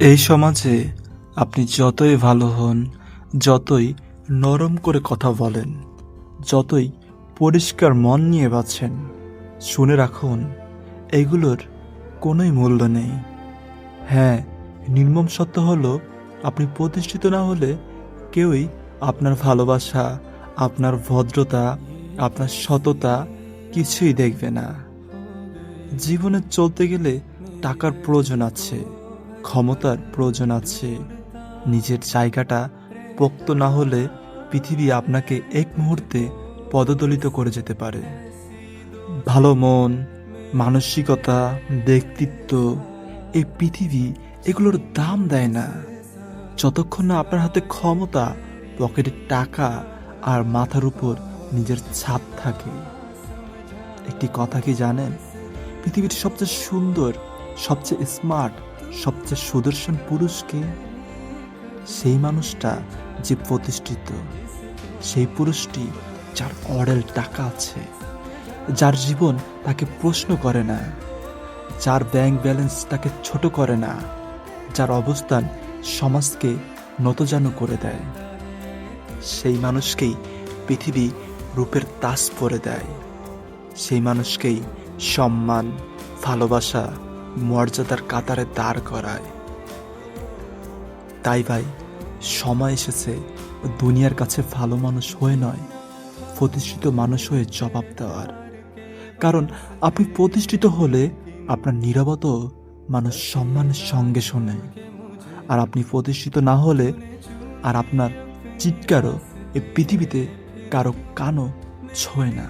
এই সমাজে আপনি যতই ভালো হন, যতই নরম করে কথা বলেন, যতই পরিষ্কার মন নিয়ে বাঁচেন, শুনে রাখুন এইগুলোর কোনোই মূল্য নেই। হ্যাঁ, নির্মম সত্য হলো আপনি প্রতিষ্ঠিত না হলে কেউই আপনার ভালোবাসা, আপনার ভদ্রতা, আপনার সততা কিছুই দেখবে না। জীবনে চলতে গেলে টাকার প্রয়োজন আছে, ক্ষমতার প্রয়োজন আছে। নিজের জায়গাটা পোক্ত না হলে পৃথিবী আপনাকে এক মুহূর্তে পদদলিত করে যেতে পারে। ভালো মন, মানসিকতা, ব্যক্তিত্ব, এই পৃথিবী এগুলোর দাম দেয় না যতক্ষণ না আপনার হাতে ক্ষমতা, পকেটে টাকা আর মাথার উপর নিজের ছাদ থাকে। একটি কথা কি জানেন, পৃথিবীর সবচেয়ে সুন্দর, সবচেয়ে স্মার্ট, সবচেয়ে সুদর্শন পুরুষকে? সেই মানুষটা যে প্রতিষ্ঠিত, সেই পুরুষটি যার অঢেল টাকা আছে, যার জীবন তাকে প্রশ্ন করে না, যার ব্যাংক ব্যালেন্স তাকে ছোট করে না, যার অবস্থান সমাজকে নতজানু করে দেয়। সেই মানুষকেই পৃথিবী রূপের তাজ পরে দেয়। সেই মানুষকেই সম্মান, ভালোবাসা, মর্যাদার কাতারে দাঁড় করায়। তাই ভাই, সময় এসেছে দুনিয়ার কাছে ভালো মানুষ হয়ে নয়, প্রতিষ্ঠিত মানুষ হয়ে জবাব দেওয়ার। কারণ আপনি প্রতিষ্ঠিত হলে আপনার নীরবতাও মানুষ সম্মানের সঙ্গে শোনে, আর আপনি প্রতিষ্ঠিত না হলে আর আপনার চিৎকারও এই পৃথিবীতে কারো কানও ছোঁয় না।